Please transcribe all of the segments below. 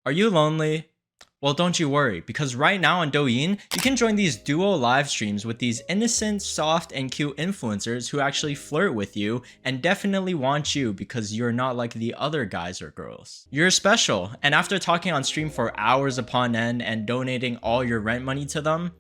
Are you lonely? Well, don't you worry, because right now on Douyin, you can join these duo live streams with these innocent, soft, and cute influencers who actually flirt with you and definitely want you because you're not like the other guys or girls. You're special, and after talking on stream for hours upon end and donating all your rent money to them,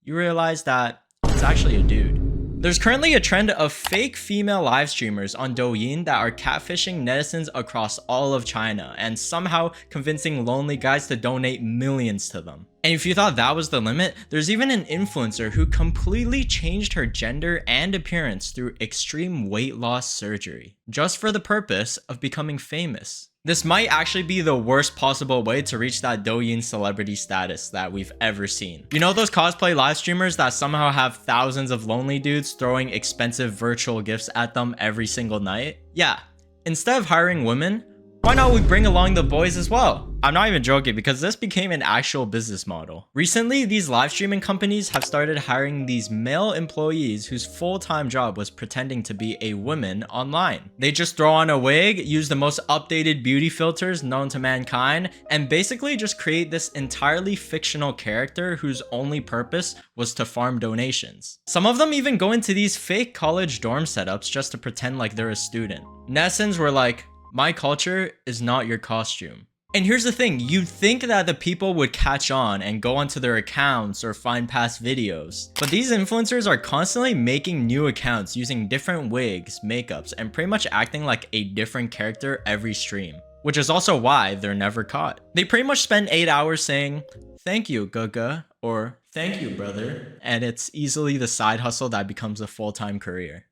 you realize that it's actually a dude. There's currently a trend of fake female live streamers on Douyin that are catfishing netizens across all of China and somehow convincing lonely guys to donate millions to them. And if you thought that was the limit, there's even an influencer who completely changed her gender and appearance through extreme weight loss surgery, just for the purpose of becoming famous. This might actually be the worst possible way to reach that Douyin celebrity status that we've ever seen. You know those cosplay live streamers that somehow have thousands of lonely dudes throwing expensive virtual gifts at them every single night? Yeah, instead of hiring women, why not we bring along the boys as well? I'm not even joking because this became an actual business model. Recently, these live streaming companies have started hiring these male employees whose full-time job was pretending to be a woman online. They just throw on a wig, use the most updated beauty filters known to mankind, and basically just create this entirely fictional character whose only purpose was to farm donations. Some of them even go into these fake college dorm setups just to pretend like they're a student. Netizens were like, "My culture is not your costume." And here's the thing, you'd think that the people would catch on and go onto their accounts or find past videos. But these influencers are constantly making new accounts using different wigs, makeups, and pretty much acting like a different character every stream. Which is also why they're never caught. They pretty much spend 8 hours saying, "Thank you, Gaga," or "Thank you, brother." And it's easily the side hustle that becomes a full-time career.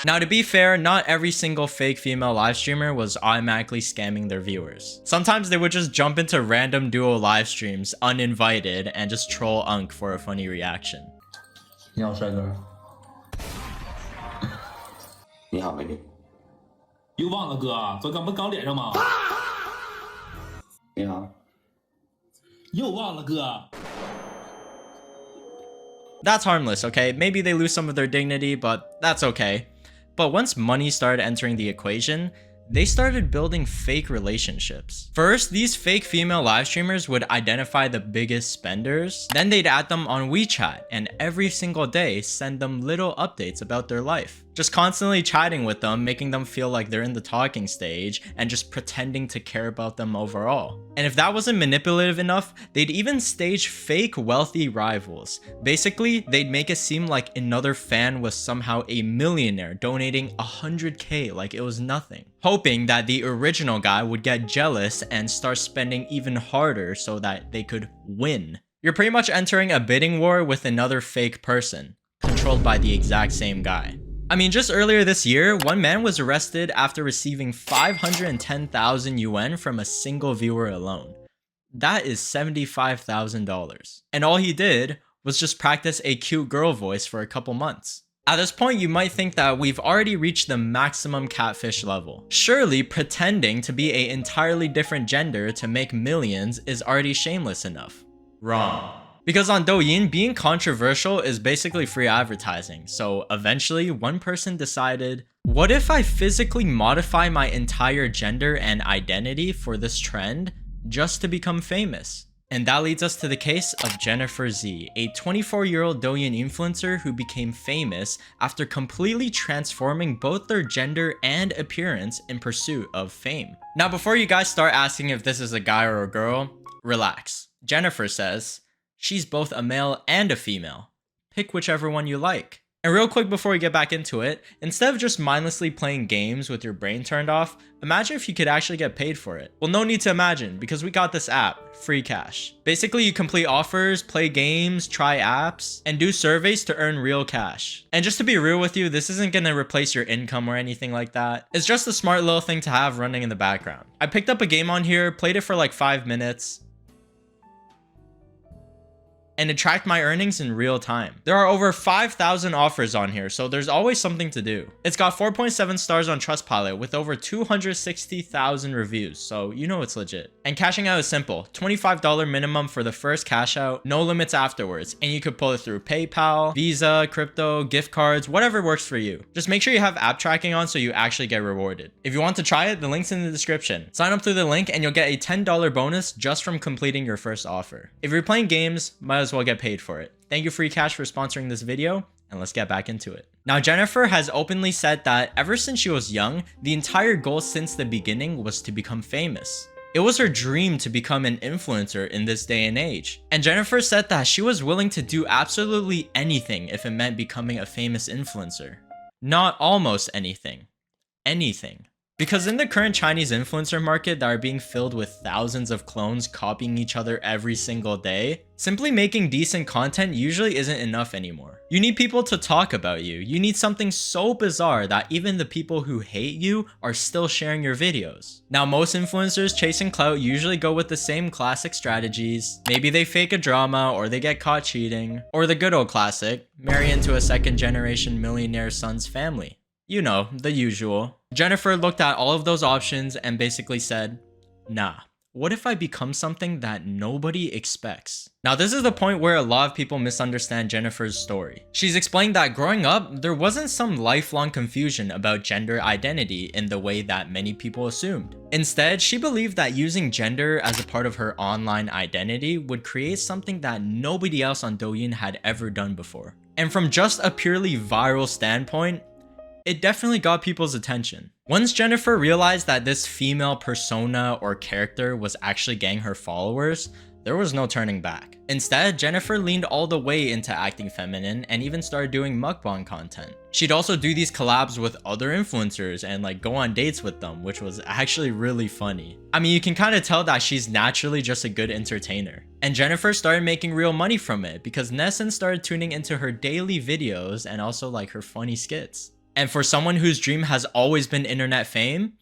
Now, to be fair, not every single fake female live streamer was automatically scamming their viewers. Sometimes they would just jump into random duo live streams uninvited and just troll Unk for a funny reaction. 你好，帅哥。你好，美女。又忘了哥，昨刚不搞脸上吗？你好。又忘了哥。 That's harmless, okay? Maybe they lose some of their dignity, but that's okay. But once money started entering the equation, they started building fake relationships. First, these fake female live streamers would identify the biggest spenders, then they'd add them on WeChat and every single day send them little updates about their life. Just constantly chatting with them, making them feel like they're in the talking stage and just pretending to care about them overall. And if that wasn't manipulative enough, they'd even stage fake wealthy rivals. Basically, they'd make it seem like another fan was somehow a millionaire donating 100K like it was nothing, hoping that the original guy would get jealous and start spending even harder so that they could win. You're pretty much entering a bidding war with another fake person, controlled by the exact same guy. I mean, just earlier this year, one man was arrested after receiving 510,000 yuan from a single viewer alone. That is $75,000. And all he did was just practice a cute girl voice for a couple months. At this point, you might think that we've already reached the maximum catfish level. Surely pretending to be an entirely different gender to make millions is already shameless enough. Wrong. Because on Douyin, being controversial is basically free advertising, so eventually one person decided, what if I physically modify my entire gender and identity for this trend just to become famous? And that leads us to the case of Jennifer Z, a 24-year-old Douyin influencer who became famous after completely transforming both their gender and appearance in pursuit of fame. Now, before you guys start asking if this is a guy or a girl, relax. Jennifer says, she's both a male and a female. Pick whichever one you like. And real quick before we get back into it, instead of just mindlessly playing games with your brain turned off, imagine if you could actually get paid for it. Well, no need to imagine, because we got this app, Free Cash. Basically, you complete offers, play games, try apps, and do surveys to earn real cash. And just to be real with you, this isn't gonna replace your income or anything like that. It's just a smart little thing to have running in the background. I picked up a game on here, played it for like 5 minutes. and it tracked my earnings in real time. There are over 5,000 offers on here, so there's always something to do. It's got 4.7 stars on Trustpilot with over 260,000 reviews, so you know it's legit. And cashing out is simple. $25 minimum for the first cash out, no limits afterwards, and you could pull it through PayPal, Visa, crypto, gift cards, whatever works for you. Just make sure you have app tracking on so you actually get rewarded. If you want to try it, the link's in the description. Sign up through the link and you'll get a $10 bonus just from completing your first offer. If you're playing games, might as well get paid for it. Thank you Free Cash for sponsoring this video, and let's get back into it. Now, Jennifer has openly said that ever since she was young, the entire goal since the beginning was to become famous. It was her dream to become an influencer in this day and age. And Jennifer said that she was willing to do absolutely anything if it meant becoming a famous influencer. Not almost anything. Anything. Because in the current Chinese influencer market that are being filled with thousands of clones copying each other every single day, simply making decent content usually isn't enough anymore. You need people to talk about you. You need something so bizarre that even the people who hate you are still sharing your videos. Now, most influencers chasing clout usually go with the same classic strategies. Maybe they fake a drama, or they get caught cheating, or the good old classic, marry into a second generation millionaire son's family. You know, the usual. Jennifer looked at all of those options and basically said, nah, what if I become something that nobody expects? Now, this is the point where a lot of people misunderstand Jennifer's story. She's explained that growing up, there wasn't some lifelong confusion about gender identity in the way that many people assumed. Instead, she believed that using gender as a part of her online identity would create something that nobody else on Douyin had ever done before. And from just a purely viral standpoint, it definitely got people's attention. Once Jennifer realized that this female persona or character was actually getting her followers, there was no turning back. Instead, Jennifer leaned all the way into acting feminine and even started doing mukbang content. She'd also do these collabs with other influencers and like go on dates with them, which was actually really funny. I mean, you can kind of tell that she's naturally just a good entertainer. And Jennifer started making real money from it because netizens started tuning into her daily videos and also like her funny skits. And for someone whose dream has always been internet fame,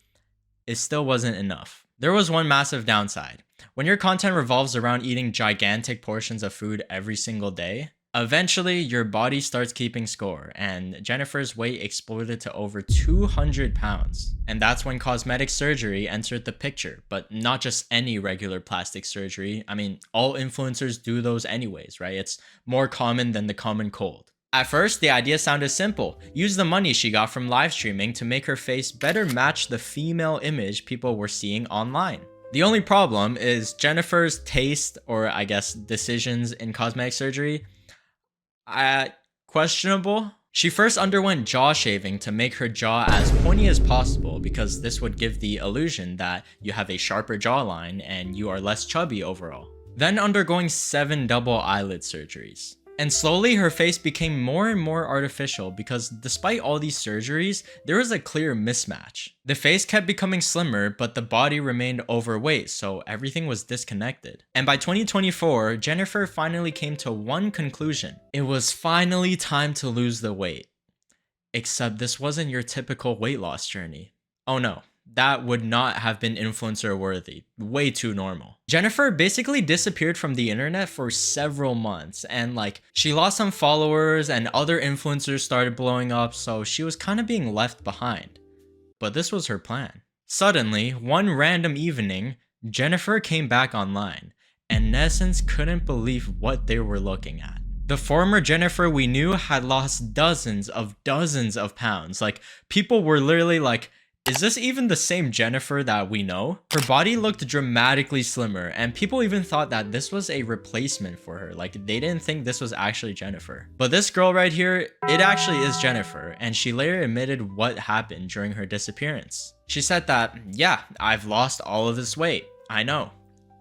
it still wasn't enough. There was one massive downside. When your content revolves around eating gigantic portions of food every single day, eventually your body starts keeping score, and Jennifer's weight exploded to over 200 pounds. And that's when cosmetic surgery entered the picture, but not just any regular plastic surgery. I mean, all influencers do those anyways, right? It's more common than the common cold. At first, the idea sounded simple. Use the money she got from live streaming to make her face better match the female image people were seeing online. The only problem is Jennifer's taste, or I guess decisions in cosmetic surgery, questionable. She first underwent jaw shaving to make her jaw as pointy as possible because this would give the illusion that you have a sharper jawline and you are less chubby overall. Then undergoing 7 double eyelid surgeries. And slowly her face became more and more artificial because despite all these surgeries, there was a clear mismatch. The face kept becoming slimmer, but the body remained overweight, so everything was disconnected. And by 2024, Jennifer finally came to one conclusion. It was finally time to lose the weight. Except this wasn't your typical weight loss journey. Oh no. That would not have been influencer worthy. Way too normal. Jennifer basically disappeared from the internet for several months, and like she lost some followers and other influencers started blowing up, so she was kind of being left behind. But this was her plan. Suddenly, one random evening, Jennifer came back online, and netizens couldn't believe what they were looking at. The former Jennifer we knew had lost dozens of pounds. Like, people were literally like, is this even the same Jennifer that we know? Her body looked dramatically slimmer, and people even thought that this was a replacement for her. Like, they didn't think this was actually Jennifer. But this girl right here, it actually is Jennifer, and she later admitted what happened during her disappearance. She said that, yeah, I've lost all of this weight. I know.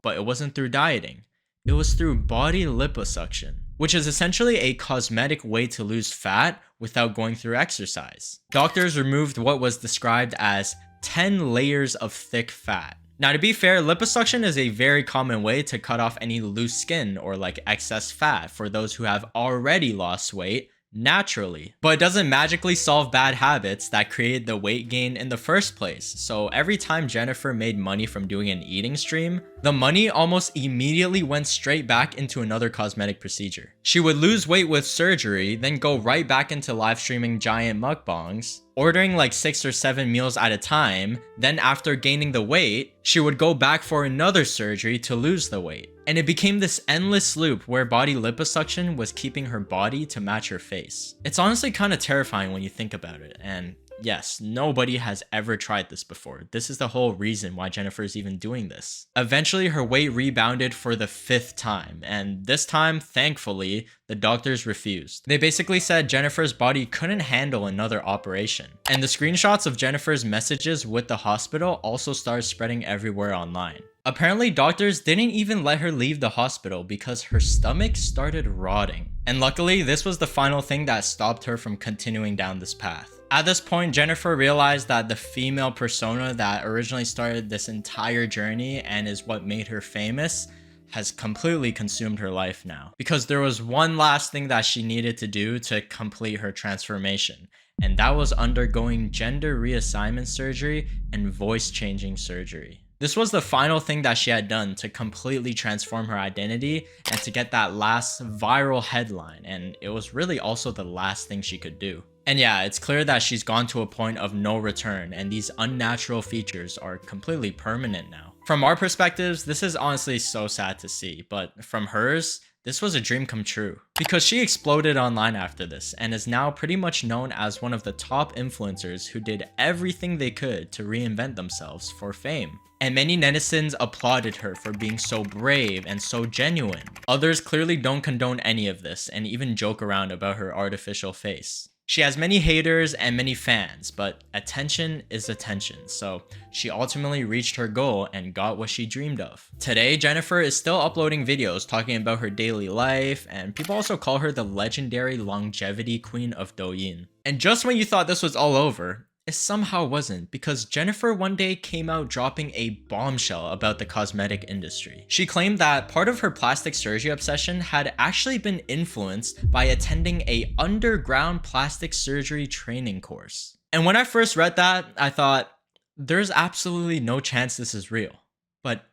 But it wasn't through dieting. It was through body liposuction, which is essentially a cosmetic way to lose fat without going through exercise. Doctors removed what was described as 10 layers of thick fat. Now, to be fair, liposuction is a very common way to cut off any loose skin or like excess fat for those who have already lost weight naturally. But it doesn't magically solve bad habits that created the weight gain in the first place. So every time Jennifer made money from doing an eating stream, the money almost immediately went straight back into another cosmetic procedure. She would lose weight with surgery, then go right back into live streaming giant mukbangs, ordering like 6 or 7 meals at a time. Then after gaining the weight, she would go back for another surgery to lose the weight. And it became this endless loop where body liposuction was keeping her body to match her face. It's honestly kind of terrifying when you think about it, and yes, nobody has ever tried this before. This is the whole reason why Jennifer is even doing this. Eventually, her weight rebounded for the 5th time, and this time, thankfully, the doctors refused. They basically said Jennifer's body couldn't handle another operation. And the screenshots of Jennifer's messages with the hospital also started spreading everywhere online. Apparently, doctors didn't even let her leave the hospital because her stomach started rotting. And luckily, this was the final thing that stopped her from continuing down this path. At this point, Jennifer realized that the female persona that originally started this entire journey and is what made her famous has completely consumed her life now. Because there was one last thing that she needed to do to complete her transformation, and that was undergoing gender reassignment surgery and voice changing surgery. This was the final thing that she had done to completely transform her identity and to get that last viral headline, and it was really also the last thing she could do. And yeah, it's clear that she's gone to a point of no return, and these unnatural features are completely permanent now. From our perspectives, this is honestly so sad to see, but from hers, this was a dream come true. Because she exploded online after this and is now pretty much known as one of the top influencers who did everything they could to reinvent themselves for fame. And many netizens applauded her for being so brave and so genuine. Others clearly don't condone any of this and even joke around about her artificial face. She has many haters and many fans, but attention is attention, so she ultimately reached her goal and got what she dreamed of. Today, Jennifer is still uploading videos talking about her daily life, and people also call her the legendary longevity queen of Douyin. And just when you thought this was all over, it somehow wasn't, because Jennifer one day came out dropping a bombshell about the cosmetic industry. She claimed that part of her plastic surgery obsession had actually been influenced by attending a underground plastic surgery training course. And when I first read that, I thought, there's absolutely no chance this is real. But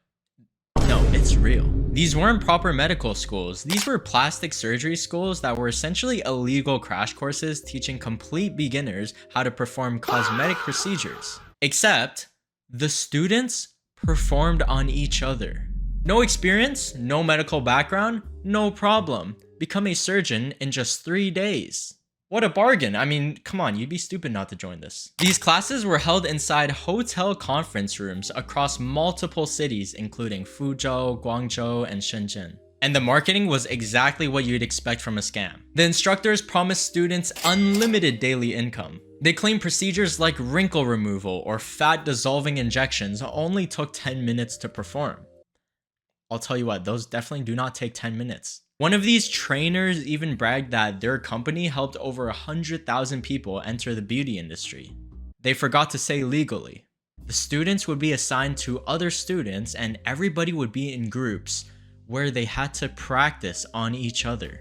no, it's real. These weren't proper medical schools. These were plastic surgery schools that were essentially illegal crash courses teaching complete beginners how to perform cosmetic procedures. Except, the students performed on each other. No experience, no medical background, no problem. Become a surgeon in just 3 days. What a bargain. I mean, come on, you'd be stupid not to join this. These classes were held inside hotel conference rooms across multiple cities, including Fuzhou, Guangzhou, and Shenzhen. And the marketing was exactly what you'd expect from a scam. The instructors promised students unlimited daily income. They claimed procedures like wrinkle removal or fat dissolving injections only took 10 minutes to perform. I'll tell you what, those definitely do not take 10 minutes. One of these trainers even bragged that their company helped over 100,000 people enter the beauty industry. They forgot to say legally. The students would be assigned to other students and everybody would be in groups where they had to practice on each other.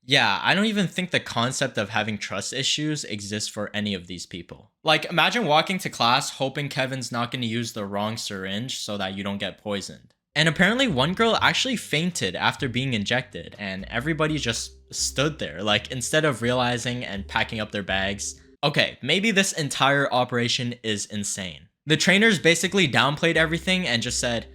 Yeah, I don't even think the concept of having trust issues exists for any of these people. Like, imagine walking to class hoping Kevin's not going to use the wrong syringe so that you don't get poisoned. And apparently one girl actually fainted after being injected, and everybody just stood there, like, instead of realizing and packing up their bags. Okay, maybe this entire operation is insane. The trainers basically downplayed everything and just said,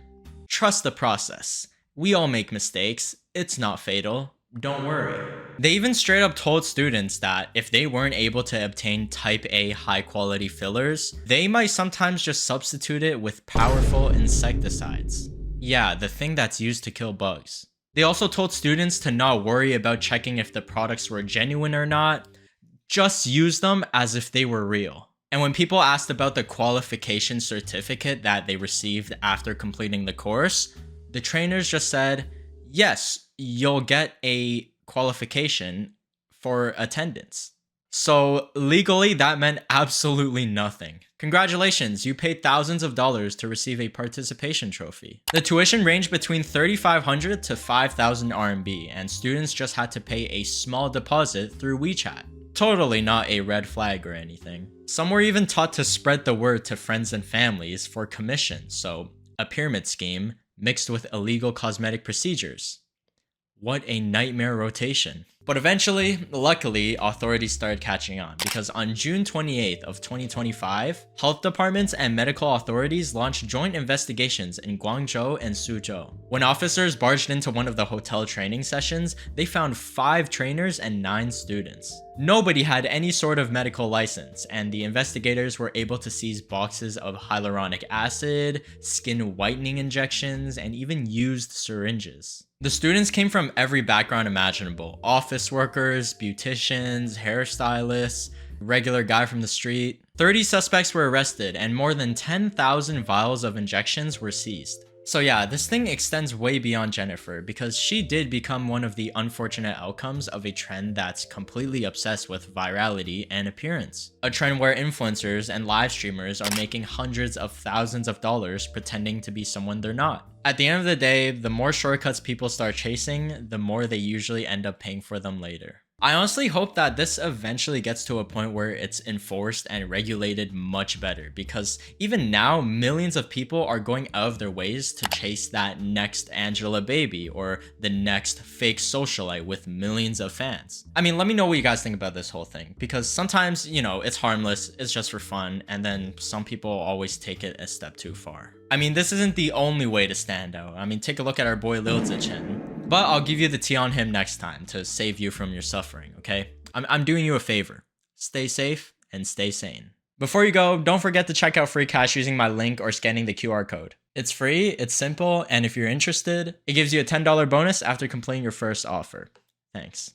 trust the process. We all make mistakes. It's not fatal. Don't worry. They even straight up told students that if they weren't able to obtain type A high quality fillers, they might sometimes just substitute it with powerful insecticides. Yeah, the thing that's used to kill bugs. They also told students to not worry about checking if the products were genuine or not. Just use them as if they were real. And when people asked about the qualification certificate that they received after completing the course, the trainers just said, yes, you'll get a qualification for attendance. So legally, that meant absolutely nothing. Congratulations, you paid thousands of dollars to receive a participation trophy. The tuition ranged between 3,500 to 5,000 RMB, and students just had to pay a small deposit through WeChat. Totally not a red flag or anything. Some were even taught to spread the word to friends and families for commission, so a pyramid scheme mixed with illegal cosmetic procedures. What a nightmare rotation. But eventually, luckily, authorities started catching on because on June 28th of 2025, health departments and medical authorities launched joint investigations in Guangzhou and Suzhou. When officers barged into one of the hotel training sessions, they found 5 trainers and 9 students. Nobody had any sort of medical license, and the investigators were able to seize boxes of hyaluronic acid, skin whitening injections, and even used syringes. The students came from every background imaginable: office workers, beauticians, hairstylists, regular guy from the street. 30 suspects were arrested and more than 10,000 vials of injections were seized. So yeah, this thing extends way beyond Jennifer because she did become one of the unfortunate outcomes of a trend that's completely obsessed with virality and appearance. A trend where influencers and live streamers are making hundreds of thousands of dollars pretending to be someone they're not. At the end of the day, the more shortcuts people start chasing, the more they usually end up paying for them later. I honestly hope that this eventually gets to a point where it's enforced and regulated much better, because even now, millions of people are going out of their ways to chase that next Angelababy or the next fake socialite with millions of fans. I mean, let me know what you guys think about this whole thing, because sometimes, you know, it's harmless, it's just for fun, and then some people always take it a step too far. I mean, this isn't the only way to stand out. I mean, take a look at our boy Lil Zichen. But I'll give you the tea on him next time to save you from your suffering, okay? I'm doing you a favor. Stay safe and stay sane. Before you go, don't forget to check out Free Cash using my link or scanning the QR code. It's free, it's simple, and if you're interested, it gives you a $10 bonus after completing your first offer. Thanks.